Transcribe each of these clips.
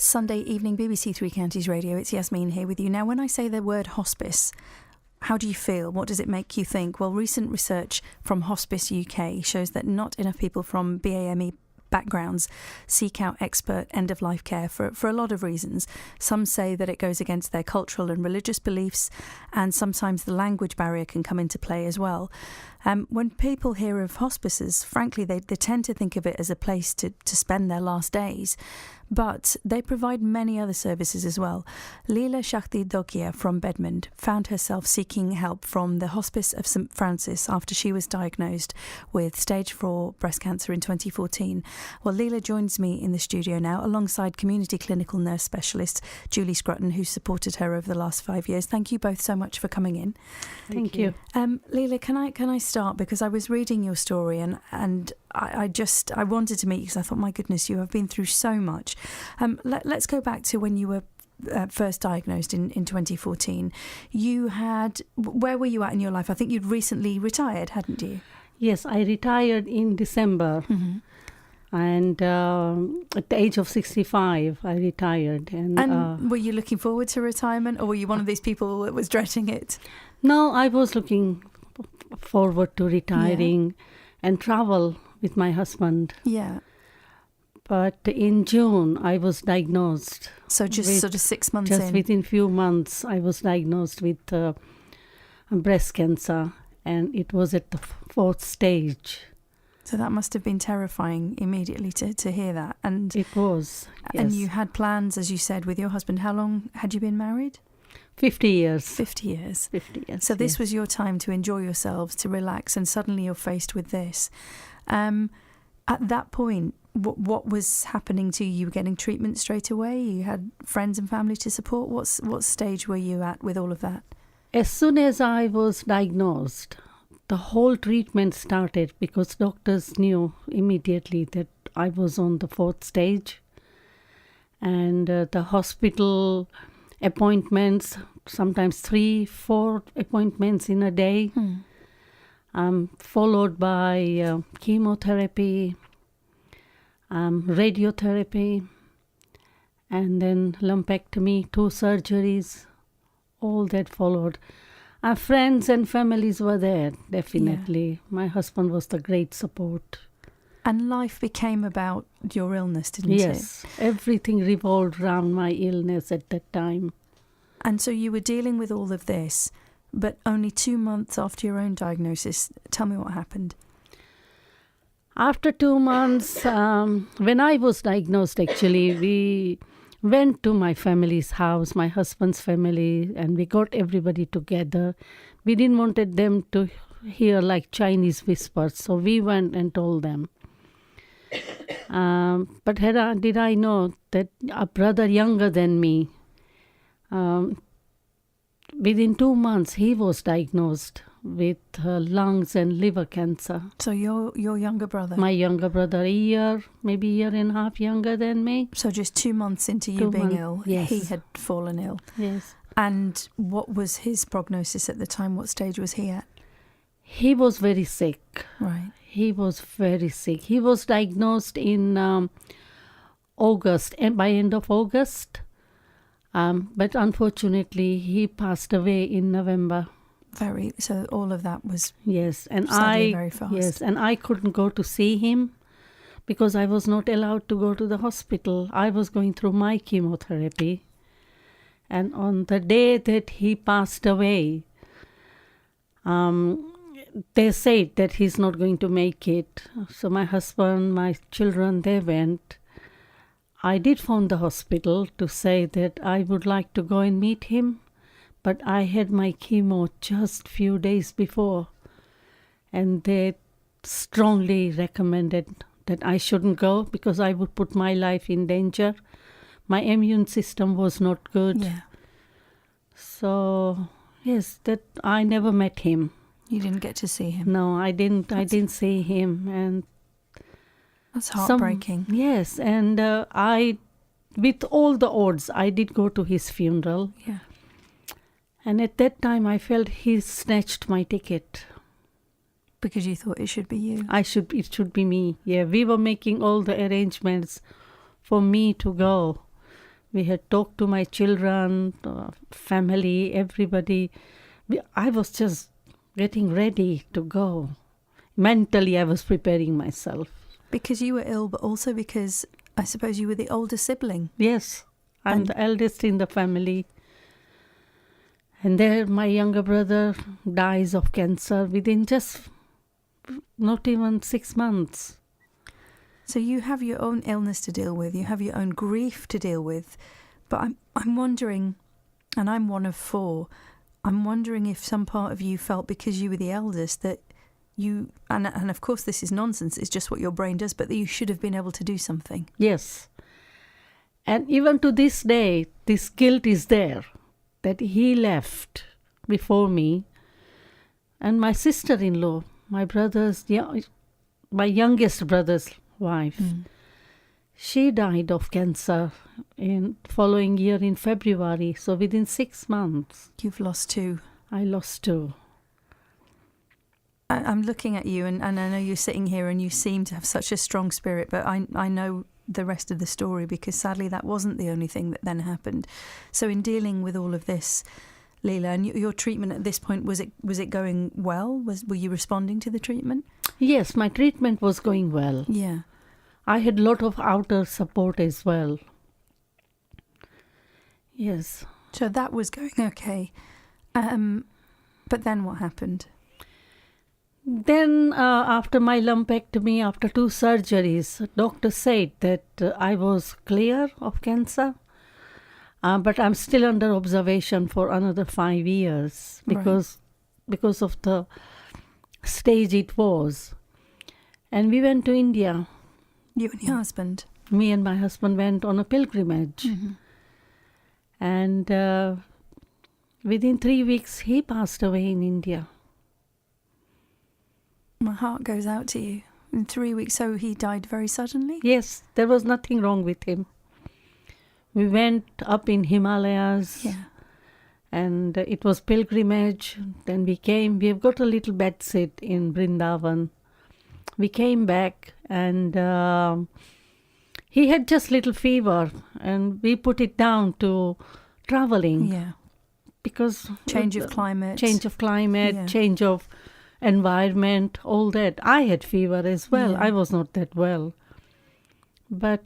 Sunday evening BBC Three Counties Radio. It's Yasmeen here with you. Now, when I say the word hospice, how do you feel? What does it make you think? Well, recent research from Hospice UK shows that not enough people from BAME backgrounds seek out expert end-of-life care for a lot of reasons. Some say that it goes against their cultural and religious beliefs, and sometimes the language barrier can come into play as well. When people hear of hospices, frankly, they tend to think of it as a place to spend their last days, but they provide many other services as well. Lila Dhokia from Bedmond found herself seeking help from the Hospice of St Francis after she was diagnosed with stage 4 breast cancer in 2014. Well, Lila joins me in the studio now alongside community clinical nurse specialist Julie Scrutton, who supported her over the last 5 years. Thank you both so much for coming in. Thank you. Lila, can I start, because I was reading your story and I wanted to meet you because I thought, my goodness, you have been through so much. Let's go back to when you were first diagnosed in 2014. Where were you at in your life? I think you'd recently retired, hadn't you? Yes, I retired in December. Mm-hmm. And at the age of 65, I retired. And were you looking forward to retirement, or were you one of these people that was dreading it? No, I was looking forward to retiring and travel with my husband. Yeah. But in June, I was diagnosed. So just sort of 6 months in? Just within few months, I was diagnosed with breast cancer, and it was at the 4th stage. So that must have been terrifying immediately to hear that. And it was, yes. And you had plans, as you said, with your husband. How long had you been married? 50 years. 50 years. 50 years. So this was your time to enjoy yourselves, to relax, and suddenly you're faced with this. At that point, what was happening to you? You were getting treatment straight away? You had friends and family to support? What stage were you at with all of that? As soon as I was diagnosed, the whole treatment started, because doctors knew immediately that I was on the 4th stage. And the hospital appointments, sometimes 3-4 appointments in a day, followed by chemotherapy, radiotherapy, and then lumpectomy, 2 surgeries, all that followed. Our friends and families were there, definitely. Yeah. My husband was the great support. And life became about your illness, didn't it? Yes, everything revolved around my illness at that time. And so you were dealing with all of this, but only 2 months after your own diagnosis. Tell me what happened. After 2 months, when I was diagnosed, actually, we went to my family's house, my husband's family, and we got everybody together. We didn't want them to hear like Chinese whispers, so we went and told them. But did I know that a brother younger than me, within 2 months, he was diagnosed with lungs and liver cancer. So your younger brother? My younger brother, maybe a year and a half younger than me. So just 2 months into you being ill, yes. He had fallen ill. Yes. And what was his prognosis at the time? What stage was he at? He was very sick. Right. He was very sick. He was diagnosed in August, and by end of August. But unfortunately, he passed away in November. So all of that was very fast. Yes, and I couldn't go to see him because I was not allowed to go to the hospital. I was going through my chemotherapy. And on the day that he passed away, they said that he's not going to make it. So my husband, my children, they went. I did phone the hospital to say that I would like to go and meet him. But I had my chemo just few days before, and they strongly recommended that I shouldn't go because I would put my life in danger. My immune system was not good. Yeah. So, yes, that I never met him. You didn't get to see him? No, I didn't. I didn't see him, and that's heartbreaking. Yes, and with all the odds, I did go to his funeral. Yeah. And at that time, I felt he snatched my ticket. Because you thought it should be you? It should be me. Yeah, we were making all the arrangements for me to go. We had talked to my children, family, everybody. I was just getting ready to go. Mentally, I was preparing myself. Because you were ill, but also because I suppose you were the older sibling. Yes, I'm the eldest in the family. And there my younger brother dies of cancer within just not even 6 months. So you have your own illness to deal with, you have your own grief to deal with. But I'm wondering, and I'm one of 4, I'm wondering if some part of you felt because you were the eldest that you, and of course this is nonsense, it's just what your brain does, but that you should have been able to do something. Yes. And even to this day, this guilt is there, that he left before me. And my sister-in-law, my youngest brother's wife, she died of cancer in following year in February. So within 6 months. You've lost 2. I lost 2. I'm looking at you and I know you're sitting here and you seem to have such a strong spirit, but I know the rest of the story because sadly that wasn't the only thing that then happened. So in dealing with all of this, Lila, and your treatment at this point, was it going well? Were you responding to the treatment? Yes, my treatment was going well. Yeah. I had a lot of outer support as well. Yes. So that was going okay. But then what happened? Then after my lumpectomy, after 2 surgeries, doctor said that I was clear of cancer. But I'm still under observation for another 5 years because of the stage it was. And we went to India. You and your husband? Me and my husband went on a pilgrimage. Mm-hmm. And within 3 weeks, he passed away in India. My heart goes out to you. In 3 weeks, so he died very suddenly? Yes, there was nothing wrong with him. We went up in Himalayas, and it was pilgrimage. Then we've got a little bed sit in Vrindavan. We came back and he had just little fever and we put it down to traveling. Yeah. Because change of climate, change of environment, all that. I had fever as well. Yeah. I was not that well. But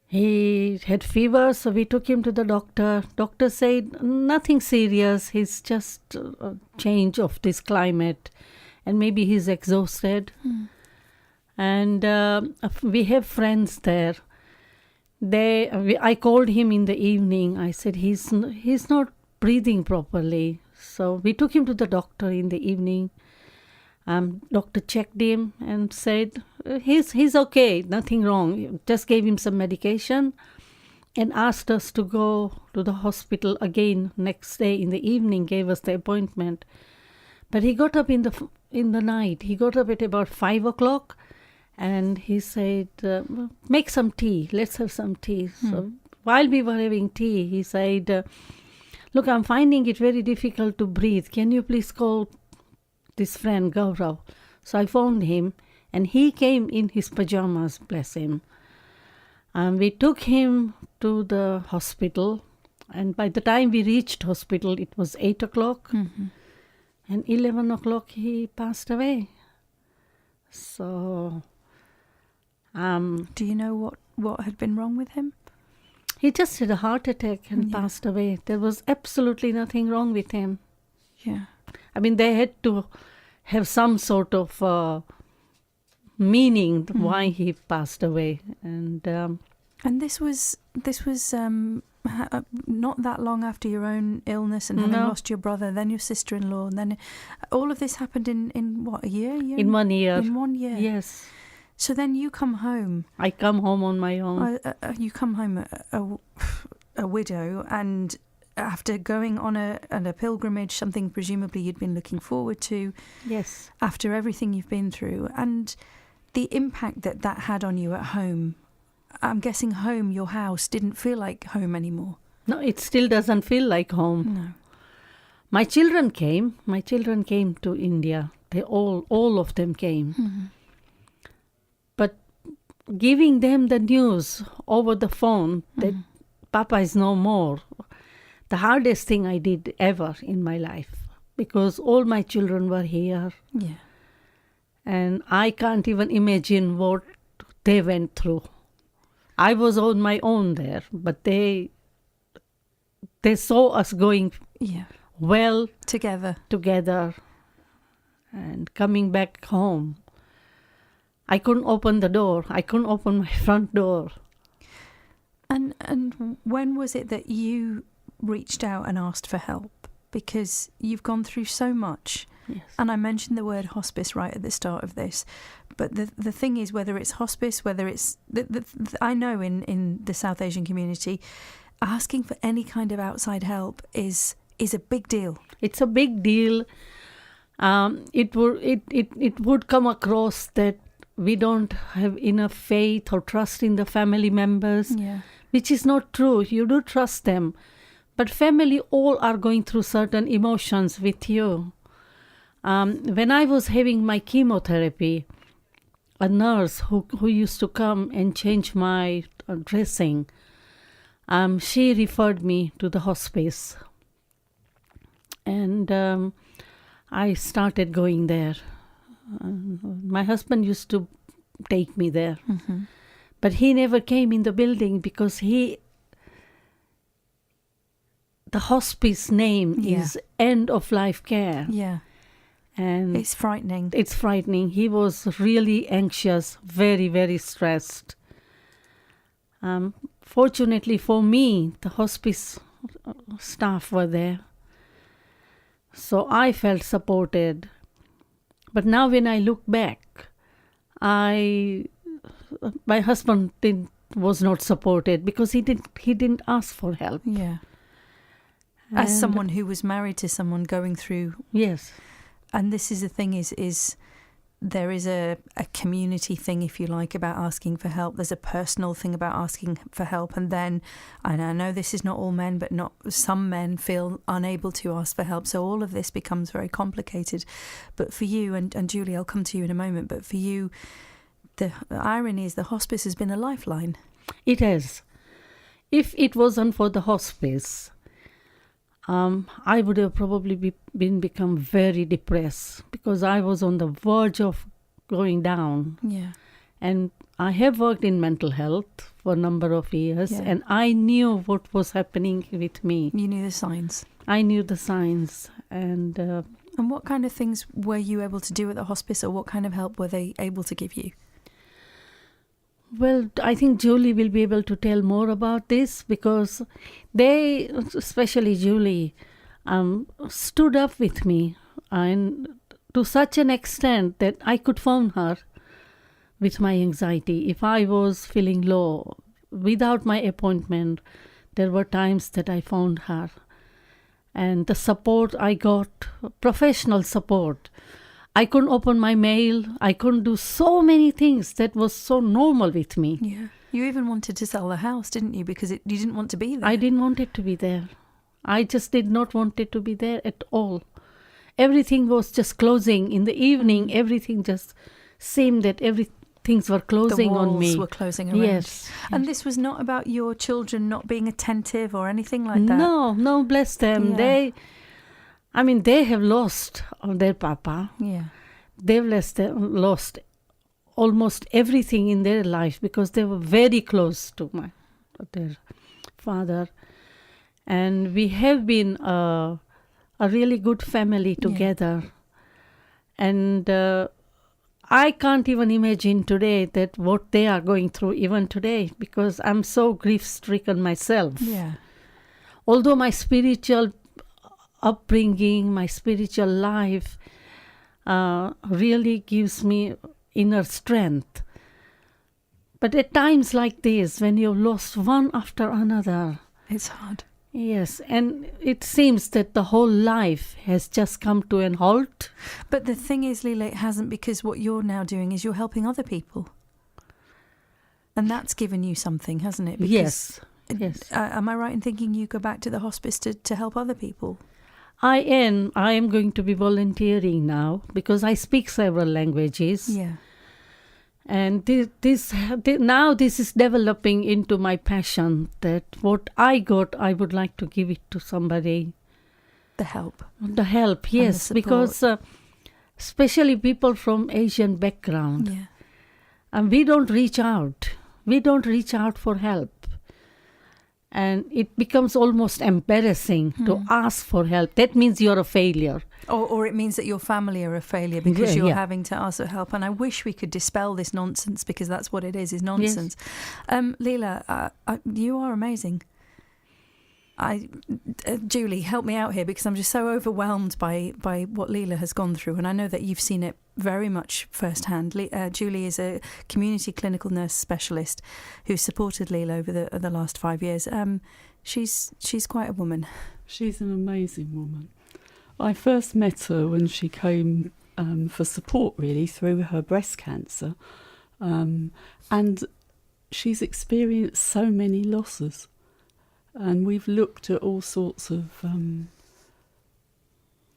he had fever, so we took him to the doctor. Doctor said, nothing serious. He's just a change of this climate. And maybe he's exhausted. And we have friends there. I called him in the evening. I said, he's not breathing properly. So we took him to the doctor in the evening. Doctor checked him and said, he's okay, nothing wrong. Just gave him some medication and asked us to go to the hospital again next day in the evening, gave us the appointment. But he got up in the night. He got up at about 5 o'clock and he said, make some tea. Let's have some tea. So while we were having tea, he said, look, I'm finding it very difficult to breathe. Can you please call this friend Gaurav? So I phoned him and he came in his pajamas, bless him. We took him to the hospital and by the time we reached hospital, it was 8 o'clock. And 11 o'clock he passed away. So, do you know what had been wrong with him? He just had a heart attack and passed away. There was absolutely nothing wrong with him. Yeah. I mean, they had to have some sort of meaning why he passed away. And this was not that long after your own illness and having lost your brother, then your sister-in-law, and then all of this happened in what, a year? In 1 year. In 1 year. Yes. So then you come home. I come home on my own. You come home a widow, and after going on a pilgrimage, something presumably you'd been looking forward to. Yes. After everything you've been through, and the impact that had on you at home. I'm guessing home, your house, didn't feel like home anymore. No, it still doesn't feel like home. No. My children came. My children came to India. They all of them came. Mm-hmm. But giving them the news over the phone that Papa is no more, the hardest thing I did ever in my life, because all my children were here. Yeah. And I can't even imagine what they went through. I was on my own there, but they saw us going well together and coming back home. I couldn't open the door. I couldn't open my front door. And when was it that you reached out and asked for help? Because you've gone through so much. Yes. And I mentioned the word hospice right at the start of this. But the thing is, whether it's hospice, whether it's... I know in the South Asian community, asking for any kind of outside help is a big deal. It's a big deal. It would come across that we don't have enough faith or trust in the family members, which is not true. You do trust them. But family all are going through certain emotions with you. When I was having my chemotherapy, a nurse who used to come and change my dressing, she referred me to the hospice. And I started going there. My husband used to take me there. Mm-hmm. But he never came in the building because the hospice name is end of life care. Yeah. And it's frightening. It's frightening. He was really anxious, very, very stressed. Fortunately for me, the hospice staff were there. So I felt supported. But now when I look back, my husband was not supported because he didn't ask for help. Yeah. As someone who was married to someone going through... Yes. And this is the thing is there is a community thing, if you like, about asking for help. There's a personal thing about asking for help. And I know this is not all men, but some men feel unable to ask for help. So all of this becomes very complicated. But for you, and Julie, I'll come to you in a moment, but for you, the irony is the hospice has been a lifeline. It has. If it wasn't for the hospice, I would have probably become very depressed because I was on the verge of going down. Yeah. And I have worked in mental health for a number of years, and I knew what was happening with me. You knew the signs. I knew the signs. And what kind of things were you able to do at the hospice, or what kind of help were they able to give you? Well, I think Julie will be able to tell more about this because they, especially Julie, stood up with me and to such an extent that I could phone her with my anxiety. If I was feeling low, without my appointment, there were times that I phoned her. And the support I got, professional support. I couldn't open my mail. I couldn't do so many things that was so normal with me. Yeah. You even wanted to sell the house, didn't you? Because you didn't want to be there. I didn't want it to be there. I just did not want it to be there at all. Everything was just closing. In the evening, everything just seemed that things were closing on me. The walls were closing around. Yes. And this was not about your children not being attentive or anything like that? No, bless them. Yeah. They have lost their papa. Yeah. They've lost almost everything in their life because they were very close to their father. And we have been a really good family together. Yeah. And I can't even imagine today that what they are going through even today because I'm so grief-stricken myself. Yeah. Although my spiritual upbringing, my spiritual life really gives me inner strength. But at times like this, when you've lost one after another... It's hard. Yes, and it seems that the whole life has just come to an halt. But the thing is, Lila, it hasn't, because what you're now doing is you're helping other people. And that's given you something, hasn't it? Because, yes. Am I right in thinking you go back to the hospice to help other people? I am going to be volunteering now because I speak several languages. Yeah. And now this is developing into my passion, that what I got, I would like to give it to somebody. The help. The help, yes, the because especially people from Asian background. Yeah. And we don't reach out. We don't reach out for help. And it becomes almost embarrassing to ask for help. That means you're a failure. Or it means that your family are a failure because you're Yeah. having to ask for help. And I wish we could dispel this nonsense, because that's what it is nonsense. Yes. Lila, you are amazing. Julie, help me out here, because I'm just so overwhelmed by what Lila has gone through, and I know that you've seen it very much firsthand. Julie is a community clinical nurse specialist who supported Lila over the last 5 years. She's quite a woman. She's an amazing woman. I first met her when she came for support, really, through her breast cancer, and she's experienced so many losses. And we've looked at all sorts of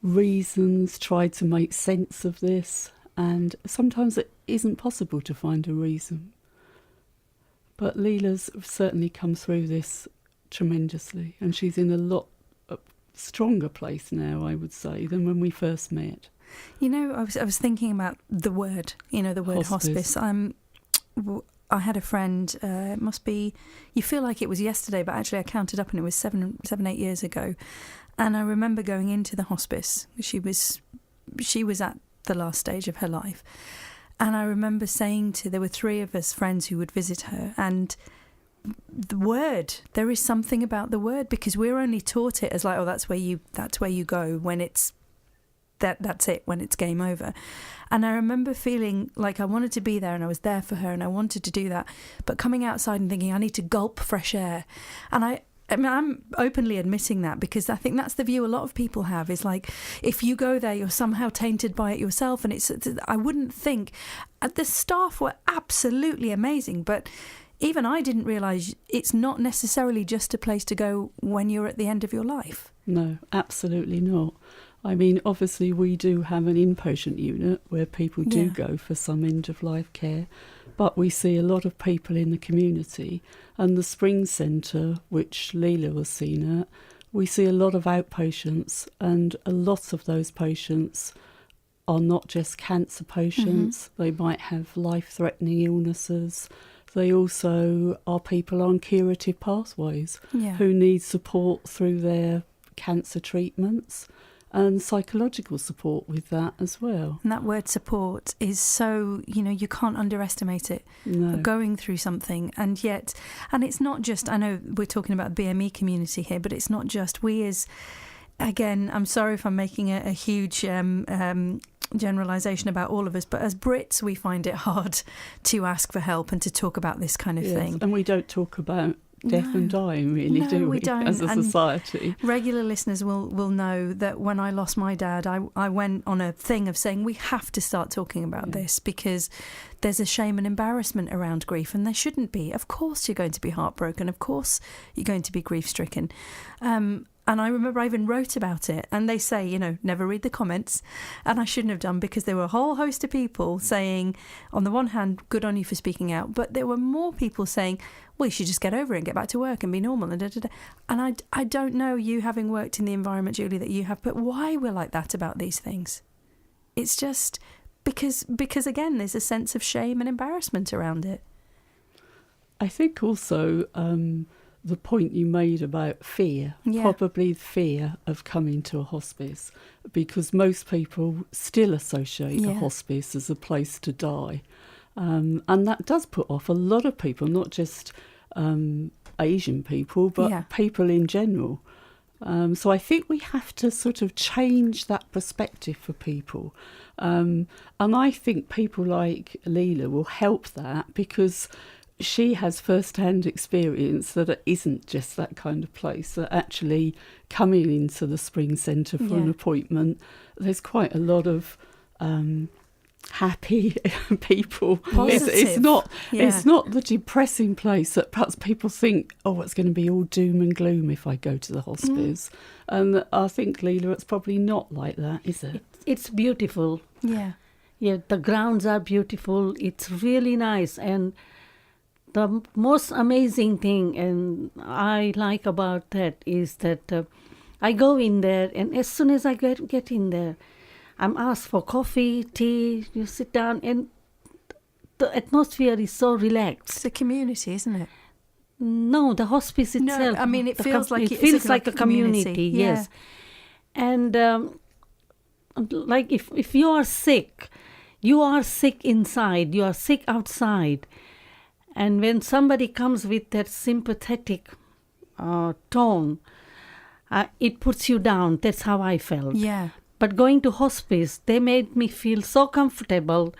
reasons, tried to make sense of this, and sometimes it isn't possible to find a reason. But Lila's certainly come through this tremendously, and she's in a lot stronger place now, I would say, than when we first met. You know, I was thinking about the word, the word hospice. I had a friend, it must be, you feel like it was yesterday, but actually I counted up and it was 8 years ago. And I remember going into the hospice. She was at the last stage of her life. And I remember saying there were 3 of us friends who would visit her, and the word, there is something about the word, because we're only taught it as like, oh, that's where you go when it's, that's it, when it's game over. And I remember feeling like I wanted to be there, and I was there for her, and I wanted to do that, but coming outside and thinking I need to gulp fresh air. And I mean, I'm openly admitting that, because I think that's the view a lot of people have, is like, if you go there, you're somehow tainted by it yourself. And I wouldn't think, the staff were absolutely amazing, but even I didn't realise it's not necessarily just a place to go when you're at the end of your life. No, absolutely not. I mean, obviously we do have an inpatient unit where people do go for some end-of-life care, but we see a lot of people in the community, and the Spring Centre, which Lila was seen at, we see a lot of outpatients, and a lot of those patients are not just cancer patients. They might have life-threatening illnesses. They also are people on curative pathways who need support through their cancer treatments, and psychological support with that as well. And that word support is so, you can't underestimate it. No. Going through something, and it's not just, I know we're talking about the BME community here, but it's not just we as, again, I'm sorry if I'm making a huge generalisation about all of us, but as Brits we find it hard to ask for help and to talk about this kind of thing. And we don't talk about death and dying, really, do we don't. as a society? Regular listeners will know that when I lost my dad, I went on a thing of saying we have to start talking about this, because there's a shame and embarrassment around grief, and there shouldn't be. Of course you're going to be heartbroken. Of course you're going to be grief-stricken. And I remember I even wrote about it, and they say, never read the comments. And I shouldn't have done, because there were a whole host of people saying, on the one hand, good on you for speaking out, but there were more people saying, well, you should just get over it and get back to work and be normal. And I don't know, you having worked in the environment, Julie, that you have, but why we're like that about these things. It's just because again, there's a sense of shame and embarrassment around it. I think also the point you made about fear, probably fear of coming to a hospice, because most people still associate a hospice as a place to die. And that does put off a lot of people, not just Asian people, but people in general. So I think we have to sort of change that perspective for people. And I think people like Lila will help that, because she has first-hand experience that it isn't just that kind of place, that actually coming into the Spring Centre for an appointment, there's quite a lot of happy people. It's not the depressing place that perhaps people think, oh, it's going to be all doom and gloom if I go to the hospice. And I think, Lila, it's probably not like that, is it? It's beautiful. Yeah. Yeah, the grounds are beautiful. It's really nice. And the most amazing thing, and I like about that, is that I go in there, and as soon as I get in there, I'm asked for coffee, tea, you sit down, and the atmosphere is so relaxed. It's a community, isn't it? No, the hospice itself. No, I mean, it feels like a community, yeah. yes. And like if you are sick inside, you are sick outside. And when somebody comes with that sympathetic tone, it puts you down. That's how I felt. Yeah. But going to hospice, they made me feel so comfortable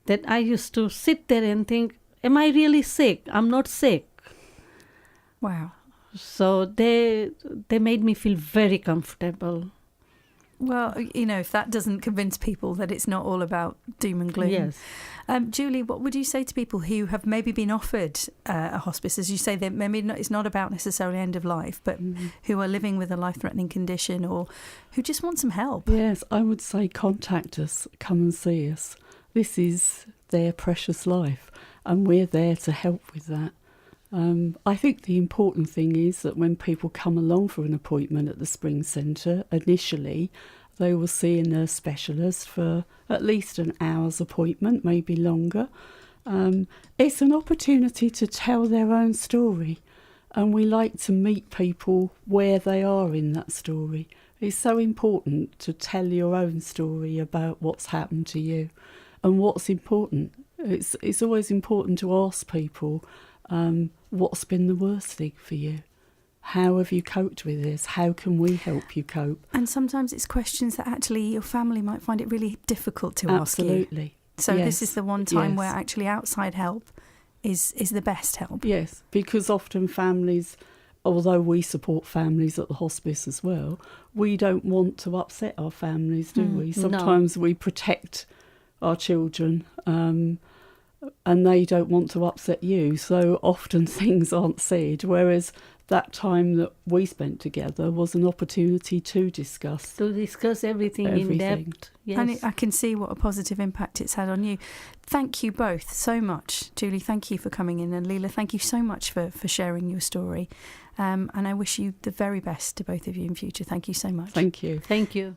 that I used to sit there and think, am I really sick? I'm not sick. Wow. So they made me feel very comfortable. Well, you know, if that doesn't convince people that it's not all about doom and gloom. Yes. Julie, what would you say to people who have maybe been offered a hospice? As you say, that maybe it's not about necessarily end of life, but who are living with a life-threatening condition or who just want some help? Yes, I would say contact us, come and see us. This is their precious life, and we're there to help with that. I think the important thing is that when people come along for an appointment at the Spring Centre, initially they will see a nurse specialist for at least an hour's appointment, maybe longer. It's an opportunity to tell their own story, and we like to meet people where they are in that story. It's so important to tell your own story about what's happened to you and what's important. It's always important to ask people, what's been the worst thing for you? How have you coped with this? How can we help you cope? And sometimes it's questions that actually your family might find it really difficult to ask you. Absolutely. So yes. this is the one time yes. where actually outside help is the best help. Yes, because often families, although we support families at the hospice as well, we don't want to upset our families, do we? Sometimes we protect our children, and they don't want to upset you, so often things aren't said, whereas that time that we spent together was an opportunity to discuss everything in depth. Yes. And I can see what a positive impact it's had on you. Thank you both so much. Julie, thank you for coming in, and Lila, thank you so much for sharing your story. And I wish you the very best to both of you in future. Thank you so much. Thank you. Thank you.